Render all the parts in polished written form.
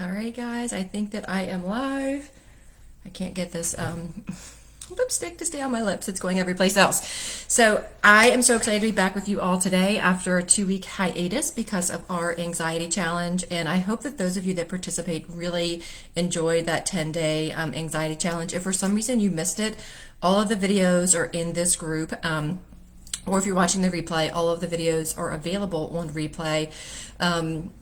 All right, guys, I think that I am live. I can't get this lipstick to stay on my lips. It's going every place else. So I am so excited to be back with you all today after a 2-week hiatus because of our anxiety challenge. And I hope that those of you that participate really enjoyed that 10-day anxiety challenge. If for some reason you missed it, all of the videos are in this group. Or if you're watching the replay, all of the videos are available on replay.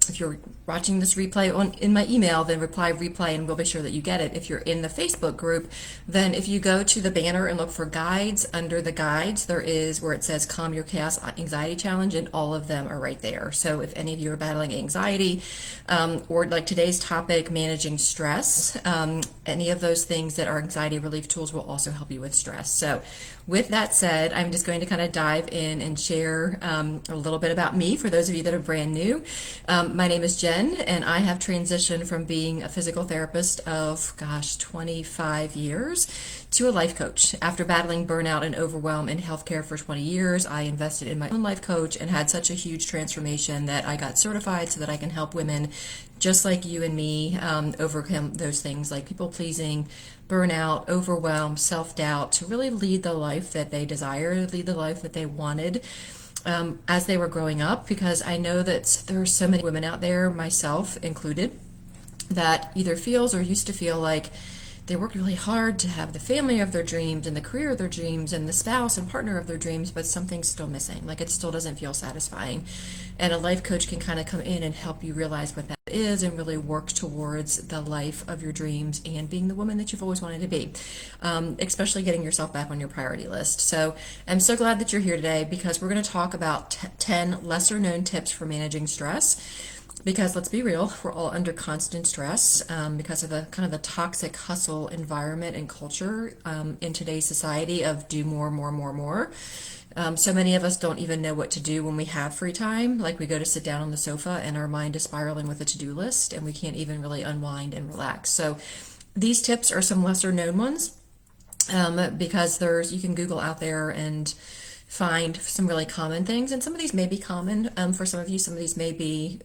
If you're watching this replay in my email, then reply replay and we'll be sure that you get it. If you're in the Facebook group, then if you go to the banner and look for guides, under the guides, there is where it says Calm Your Chaos Anxiety Challenge, and all of them are right there. So if any of you are battling anxiety, or like today's topic, managing stress, any of those things that are anxiety relief tools will also help you with stress. So with that said, I'm just going to kind of dive in and share a little bit about me for those of you that are brand new. My name is Jen, and I have transitioned from being a physical therapist of, 25 years to a life coach. After battling burnout and overwhelm in healthcare for 20 years, I invested in my own life coach and had such a huge transformation that I got certified so that I can help women just like you and me overcome those things like people pleasing, burnout, overwhelm, self-doubt, to really lead the life that they desire, lead the life that they wanted as they were growing up. Because I know that there are so many women out there, myself included, that either feels or used to feel like they worked really hard to have the family of their dreams and the career of their dreams and the spouse and partner of their dreams, but something's still missing. Like it still doesn't feel satisfying. And a life coach can kind of come in and help you realize what that is and really work towards the life of your dreams and being the woman that you've always wanted to be, especially getting yourself back on your priority list. So I'm so glad that you're here today because we're going to talk about 10 lesser known tips for managing stress. Because let's be real, we're all under constant stress because of the kind of the toxic hustle environment and culture in today's society of do more, more, more, more. So many of us don't even know what to do when we have free time. Like we go to sit down on the sofa and our mind is spiraling with a to-do list and we can't even really unwind and relax. So these tips are some lesser known ones because you can Google out there and find some really common things, and some of these may be common for some of you, some of these may be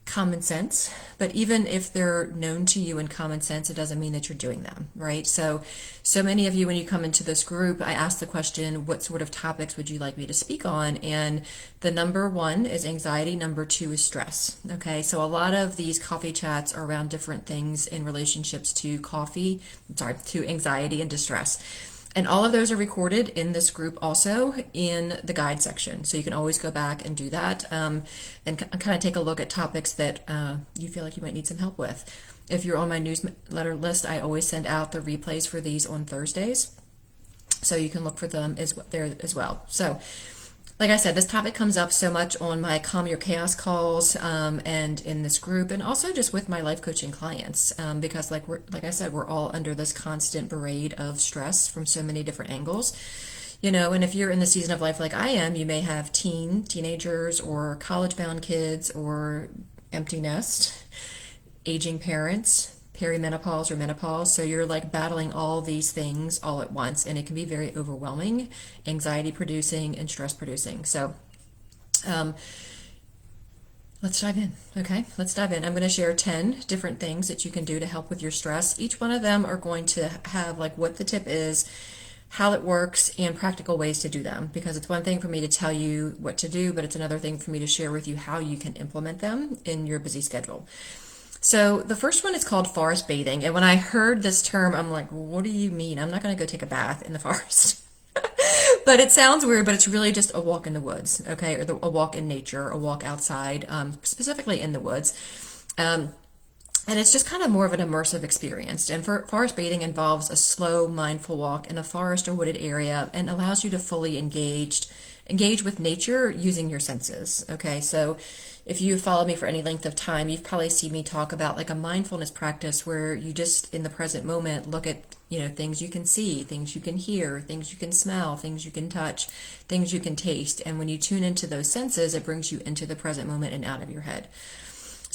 common sense, but even if they're known to you in common sense, it doesn't mean that you're doing them, right? So many of you, when you come into this group, I ask the question, what sort of topics would you like me to speak on? And the number one is anxiety, number two is stress, okay? So a lot of these coffee chats are around different things in relationships to to anxiety and distress. And all of those are recorded in this group also in the guide section. So you can always go back and do that and kind of take a look at topics that you feel like you might need some help with. If you're on my newsletter list, I always send out the replays for these on Thursdays. So you can look for them there as well. So like I said, this topic comes up so much on my Calm Your Chaos calls and in this group, and also just with my life coaching clients because like I said, we're all under this constant parade of stress from so many different angles. And if you're in the season of life like I am, you may have teenagers or college-bound kids or empty nest, aging parents, perimenopause or menopause. So you're like battling all these things all at once, and it can be very overwhelming, anxiety producing and stress producing. So let's dive in. Okay, let's dive in. I'm going to share 10 different things that you can do to help with your stress. Each one of them are going to have like what the tip is, how it works, and practical ways to do them, because it's one thing for me to tell you what to do, but it's another thing for me to share with you how you can implement them in your busy schedule. So the first one is called forest bathing. And when I heard this term, I'm like, what do you mean? I'm not going to go take a bath in the forest. But it sounds weird, but it's really just a walk in the woods, okay? Or a walk in nature, a walk outside, specifically in the woods. And it's just kind of more of an immersive experience. And forest bathing involves a slow, mindful walk in a forest or wooded area and allows you to fully engage with nature using your senses. Okay, so if you followed me for any length of time, you've probably seen me talk about like a mindfulness practice where you just in the present moment look at things you can see, things you can hear, things you can smell, things you can touch, things you can taste. And when you tune into those senses, it brings you into the present moment and out of your head.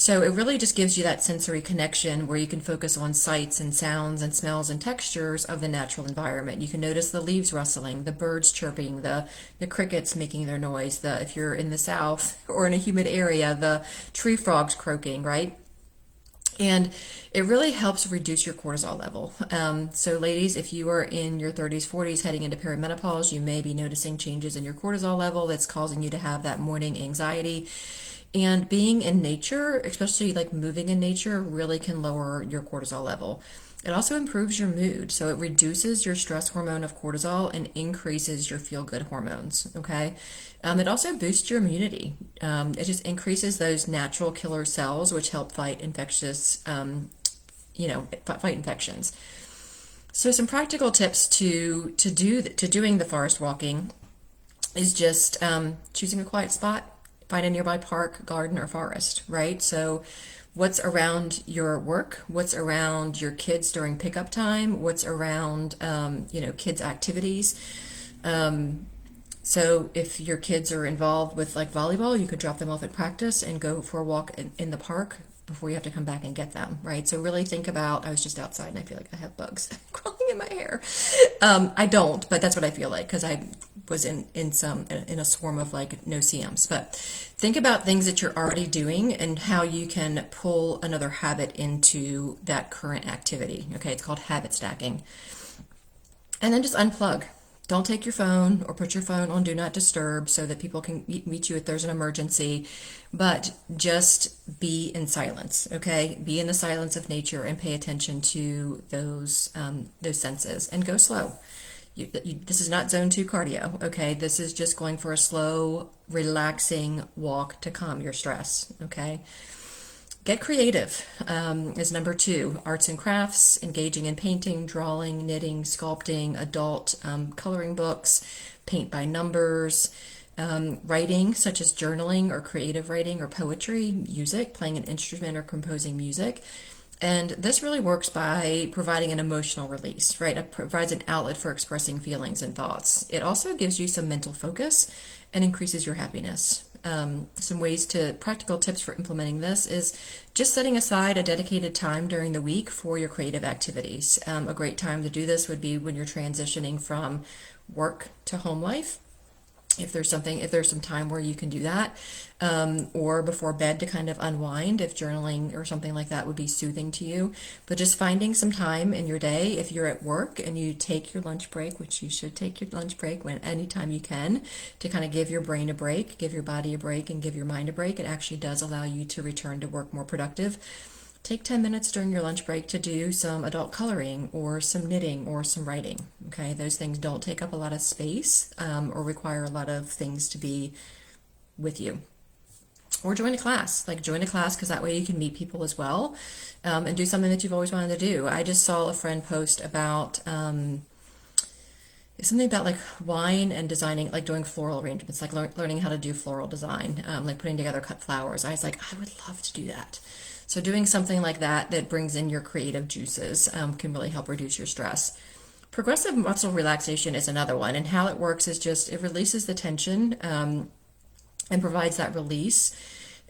So it really just gives you that sensory connection where you can focus on sights and sounds and smells and textures of the natural environment. You can notice the leaves rustling, the birds chirping, the crickets making their noise, if you're in the south or in a humid area, the tree frogs croaking, right? And it really helps reduce your cortisol level. So ladies, if you are in your 30s, 40s, heading into perimenopause, you may be noticing changes in your cortisol level that's causing you to have that morning anxiety. And being in nature, especially like moving in nature, really can lower your cortisol level. It also improves your mood. So it reduces your stress hormone of cortisol and increases your feel-good hormones. Okay. It also boosts your immunity. It just increases those natural killer cells, which help fight infectious, fight infections. So some practical tips to doing the forest walking is just choosing a quiet spot, find a nearby park, garden, or forest, right? So what's around your work, what's around your kids during pickup time, what's around, kids' activities. So if your kids are involved with like volleyball, you could drop them off at practice and go for a walk in the park before you have to come back and get them, right? So really think about, I was just outside and I feel like I have bugs crawling in my hair. I don't, but that's what I feel like because I was in a swarm of like no-see-ums. But think about things that you're already doing and how you can pull another habit into that current activity. Okay, it's called habit stacking. And then just unplug. Don't take your phone or put your phone on Do Not Disturb so that people can meet you if there's an emergency, but just be in silence, okay? Be in the silence of nature and pay attention to those senses and go slow. This is not zone 2 cardio, okay? This is just going for a slow, relaxing walk to calm your stress, okay? Get creative is number 2. Arts and crafts, engaging in painting, drawing, knitting, sculpting, adult coloring books, paint by numbers, writing such as journaling or creative writing or poetry, music, playing an instrument or composing music. And this really works by providing an emotional release, right? It provides an outlet for expressing feelings and thoughts. It also gives you some mental focus and increases your happiness. Some practical tips for implementing this is just setting aside a dedicated time during the week for your creative activities. A great time to do this would be when you're transitioning from work to home life. If there's some time where you can do that, or before bed to kind of unwind, if journaling or something like that would be soothing to you. But just finding some time in your day, if you're at work and you take your lunch break, which you should take your lunch break anytime you can, to kind of give your brain a break, give your body a break, and give your mind a break. It actually does allow you to return to work more productive. Take 10 minutes during your lunch break to do some adult coloring or some knitting or some writing. Okay, those things don't take up a lot of space or require a lot of things to be with you. Or join a class, because that way you can meet people as well and do something that you've always wanted to do. I just saw a friend post about something about like wine and designing, like doing floral arrangements, like learning how to do floral design, like putting together cut flowers. I was like, I would love to do that. So doing something like that brings in your creative juices can really help reduce your stress. Progressive muscle relaxation is another one, and how it works is just it releases the tension and provides that release.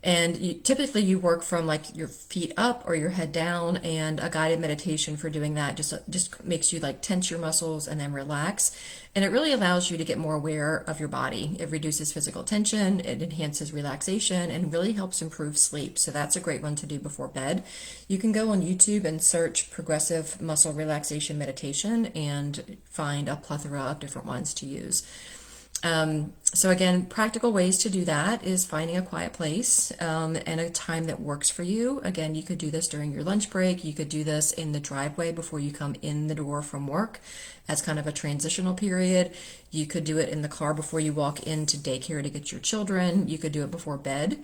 And typically you work from like your feet up or your head down, and a guided meditation for doing that just makes you like tense your muscles and then relax. And it really allows you to get more aware of your body. It reduces physical tension, it enhances relaxation, and really helps improve sleep. So that's a great one to do before bed. You can go on YouTube and search progressive muscle relaxation meditation and find a plethora of different ones to use. So again, practical ways to do that is finding a quiet place and a time that works for you. Again, you could do this during your lunch break. You could do this in the driveway before you come in the door from work as kind of a transitional period. You could do it in the car before you walk into daycare to get your children. You could do it before bed.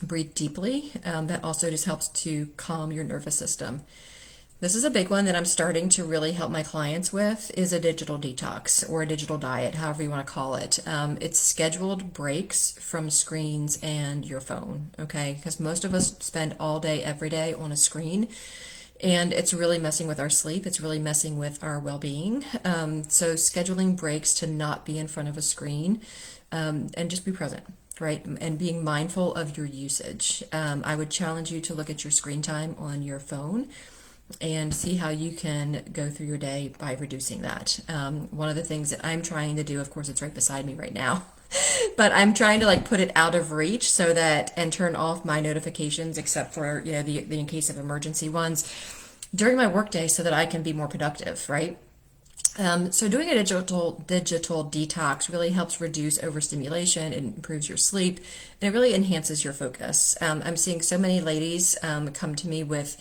Breathe deeply. That also just helps to calm your nervous system. This is a big one that I'm starting to really help my clients with, is a digital detox or a digital diet, however you want to call it. It's scheduled breaks from screens and your phone, okay? Because most of us spend all day, every day on a screen, and it's really messing with our sleep. It's really messing with our well-being. So scheduling breaks to not be in front of a screen and just be present. Right, and being mindful of your usage. I would challenge you to look at your screen time on your phone and see how you can go through your day by reducing that. One of the things that I'm trying to do, of course, it's right beside me right now, but I'm trying to like put it out of reach so that and turn off my notifications except for, you know, the in case of emergency ones during my workday so that I can be more productive, right? So doing a digital detox really helps reduce overstimulation. It improves your sleep, and it really enhances your focus. I'm seeing so many ladies come to me with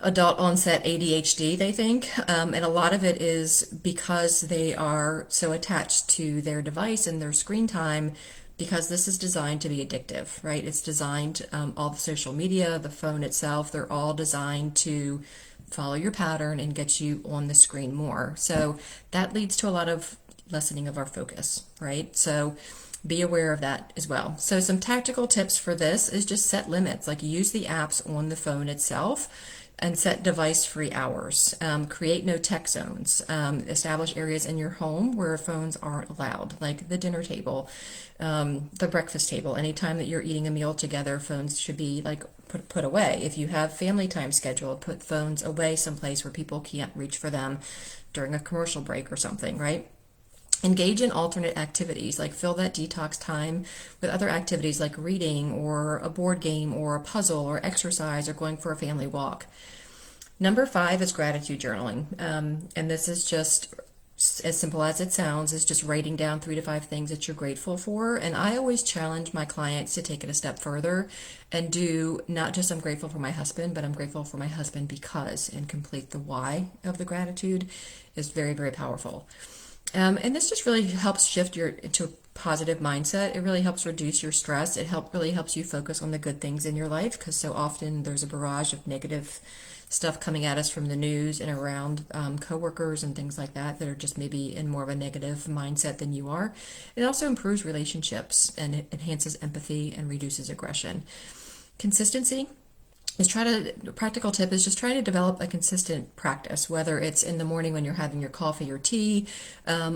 adult onset ADHD, they think, and a lot of it is because they are so attached to their device and their screen time. Because this is designed to be addictive, right? It's designed, all the social media, the phone itself, they're all designed to follow your pattern and get you on the screen more. So that leads to a lot of lessening of our focus, right? So be aware of that as well. So some tactical tips for this is just set limits, like use the apps on the phone itself and set device-free hours. Create no tech zones. Establish areas in your home where phones aren't allowed, like the dinner table, the breakfast table. Anytime that you're eating a meal together, phones should be like put away. If you have family time scheduled, put phones away someplace where people can't reach for them during a commercial break or something, right? Engage in alternate activities, like fill that detox time with other activities like reading or a board game or a puzzle or exercise or going for a family walk. Number 5 is gratitude journaling. And this is just as simple as it sounds, is just writing down 3 to 5 things that you're grateful for. And I always challenge my clients to take it a step further and do not just I'm grateful for my husband, but I'm grateful for my husband because, and complete the why of the gratitude is very, very powerful. And this just really helps shift your into a positive mindset. It really helps reduce your stress. It really helps you focus on the good things in your life because so often there's a barrage of negative stuff coming at us from the news and around coworkers and things like that are just maybe in more of a negative mindset than you are. It also improves relationships and it enhances empathy and reduces aggression. Consistency is practical tip is just try to develop a consistent practice, whether it's in the morning when you're having your coffee or tea,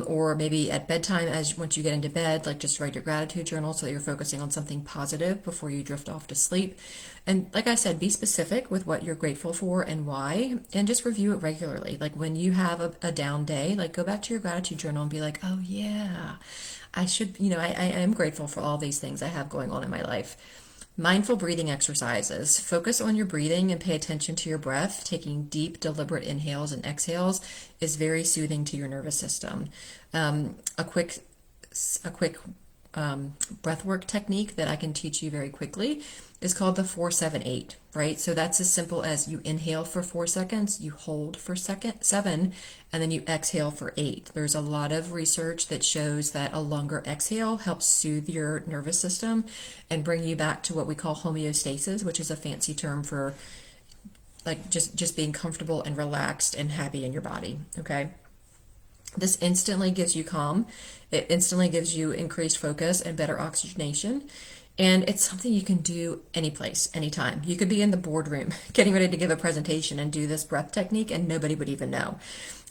or maybe at bedtime once you get into bed, like just write your gratitude journal so that you're focusing on something positive before you drift off to sleep. And like I said, be specific with what you're grateful for and why, and just review it regularly. Like when you have a down day, like go back to your gratitude journal and be like, oh yeah, I should, I am grateful for all these things I have going on in my life. Mindful breathing exercises. Focus on your breathing and pay attention to your breath. Taking deep, deliberate inhales and exhales is very soothing to your nervous system. A quick breath work technique that I can teach you very quickly is called the 4-7-8, right? So that's as simple as you inhale for 4 seconds, you hold for 7, and then you exhale for 8. There's a lot of research that shows that a longer exhale helps soothe your nervous system and bring you back to what we call homeostasis, which is a fancy term for like just being comfortable and relaxed and happy in your body, okay? This instantly gives you calm. It instantly gives you increased focus and better oxygenation. And it's something you can do any place, anytime. You could be in the boardroom getting ready to give a presentation and do this breath technique and nobody would even know.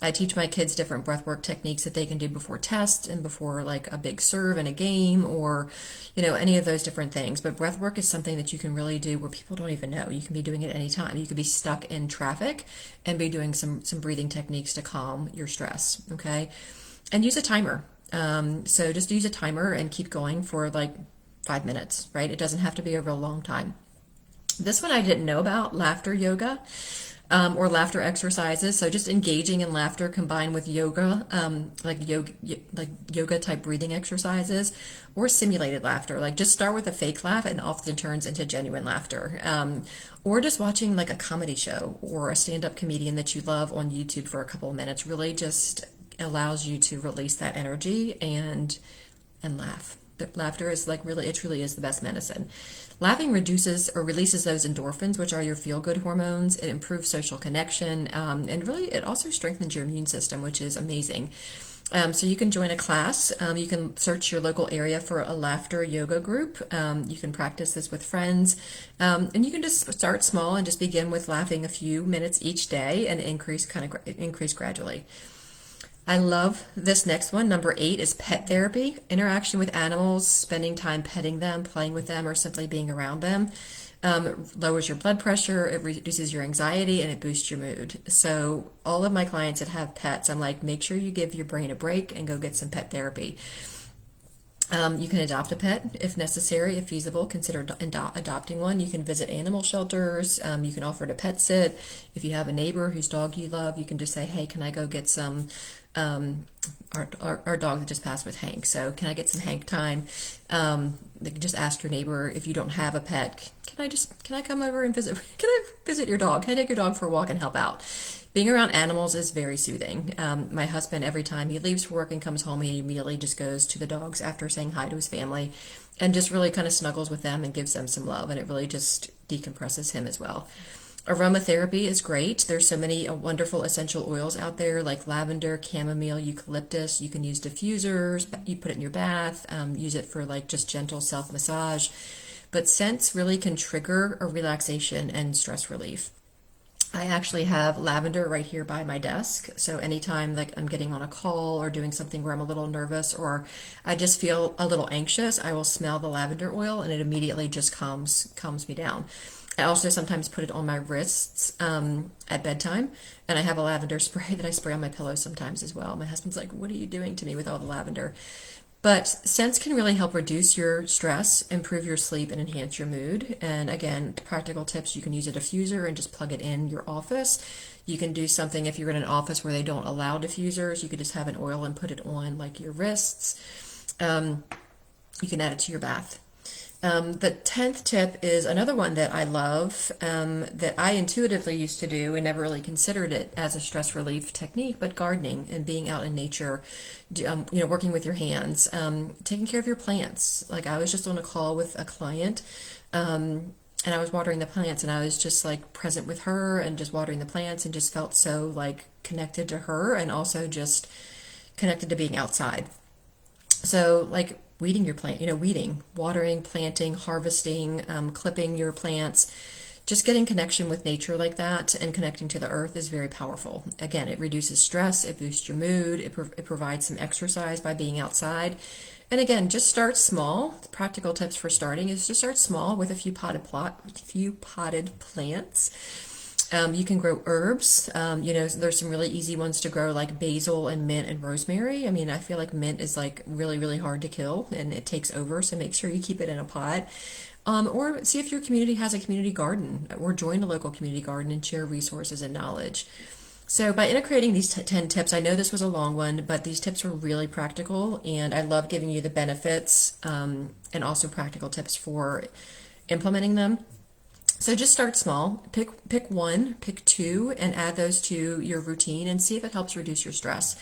I teach my kids different breath work techniques that they can do before tests and before like a big serve in a game or, any of those different things. But breath work is something that you can really do where people don't even know. You can be doing it anytime. You could be stuck in traffic and be doing some breathing techniques to calm your stress, okay? And use a timer. So just use a timer and keep going for like 5 minutes, right? It doesn't have to be a real long time. This one I didn't know about, laughter yoga, or laughter exercises. So just engaging in laughter combined with yoga, like yoga type breathing exercises, or simulated laughter. Like just start with a fake laugh and often turns into genuine laughter. Or just watching like a comedy show or a stand-up comedian that you love on YouTube for a couple of minutes really just allows you to release that energy and laugh. But laughter is like really, it truly is the best medicine. Laughing reduces or releases those endorphins, which are your feel-good hormones. It improves social connection, and really it also strengthens your immune system, which is amazing. So you can join a class. You can search your local area for a laughter yoga group. You can practice this with friends, and you can just start small and just begin with laughing a few minutes each day and increase gradually. I love this next one. Number 8 is pet therapy. Interaction with animals, spending time petting them, playing with them, or simply being around them. lowers your blood pressure, it reduces your anxiety, and it boosts your mood. So all of my clients that have pets, I'm like, make sure you give your brain a break and go get some pet therapy. You can adopt a pet if necessary, if feasible. Consider adopting one. You can visit animal shelters. You can offer to pet sit. If you have a neighbor whose dog you love, you can just say, "Hey, can I go get some?" Our dog that just passed with Hank. So, can I get some Hank time? They can just ask your neighbor if you don't have a pet. Can I come over and visit? Can I visit your dog? Can I take your dog for a walk and help out? Being around animals is very soothing. My husband, every time he leaves for work and comes home, he immediately just goes to the dogs after saying hi to his family and just really kind of snuggles with them and gives them some love. And it really just decompresses him as well. Aromatherapy is great. There's so many wonderful essential oils out there like lavender, chamomile, eucalyptus. You can use diffusers. You put it in your bath. Use it for like just gentle self-massage. But scents really can trigger a relaxation and stress relief. I actually have lavender right here by my desk. So anytime like I'm getting on a call or doing something where I'm a little nervous or I just feel a little anxious, I will smell the lavender oil and it immediately just calms me down. I also sometimes put it on my wrists at bedtime, and I have a lavender spray that I spray on my pillows sometimes as well. My husband's like, "What are you doing to me with all the lavender?" But scents can really help reduce your stress, improve your sleep, and enhance your mood. And again, practical tips, you can use a diffuser and just plug it in your office. You can do something if you're in an office where they don't allow diffusers. You could just have an oil and put it on like your wrists. You can add it to your bath. The 10th tip is another one that I love, that I intuitively used to do and never really considered it as a stress relief technique, but gardening and being out in nature, working with your hands, taking care of your plants. Like I was just on a call with a client, and I was watering the plants and I was just like present with her and just watering the plants and just felt so like connected to her and also just connected to being outside. So like weeding your plant, weeding, watering, planting, harvesting, clipping your plants, just getting connection with nature like that and connecting to the earth is very powerful. Again, it reduces stress, it boosts your mood, it provides some exercise by being outside. And again, just start small. The practical tips for starting is to start small with a few potted plants. You can grow herbs. There's some really easy ones to grow like basil and mint and rosemary. I mean, I feel like mint is like really, really hard to kill and it takes over. So make sure you keep it in a pot. Or see if your community has a community garden or join a local community garden and share resources and knowledge. So by integrating these 10 tips, I know this was a long one, but these tips were really practical and I love giving you the benefits and also practical tips for implementing them. So just start small, pick one, pick two, and add those to your routine and see if it helps reduce your stress.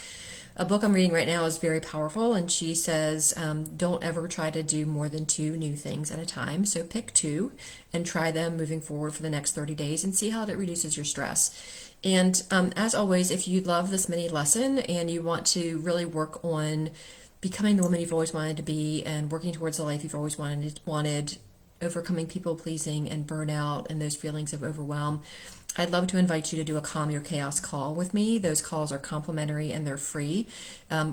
A book I'm reading right now is very powerful, and she says, don't ever try to do more than 2 new things at a time. So pick 2 and try them moving forward for the next 30 days and see how that reduces your stress. And as always, if you love this mini lesson and you want to really work on becoming the woman you've always wanted to be and working towards the life you've always wanted, overcoming people pleasing and burnout and those feelings of overwhelm, I'd love to invite you to do a Calm Your Chaos call with me. Those calls are complimentary and they're free.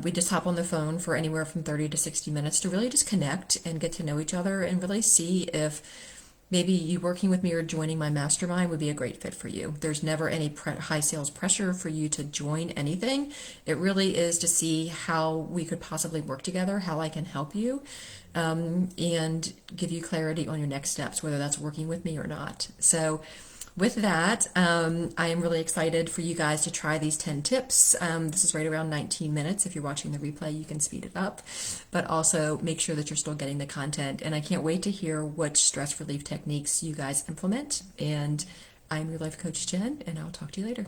We just hop on the phone for anywhere from 30 to 60 minutes to really just connect and get to know each other and really see if maybe you working with me or joining my mastermind would be a great fit for you. There's never any high sales pressure for you to join anything. It really is to see how we could possibly work together, how I can help you, and give you clarity on your next steps, whether that's working with me or not. So with that, I am really excited for you guys to try these 10 tips. This is right around 19 minutes. If you're watching the replay, you can speed it up, but also make sure that you're still getting the content. And I can't wait to hear which stress relief techniques you guys implement. And I'm your life coach, Jen, and I'll talk to you later.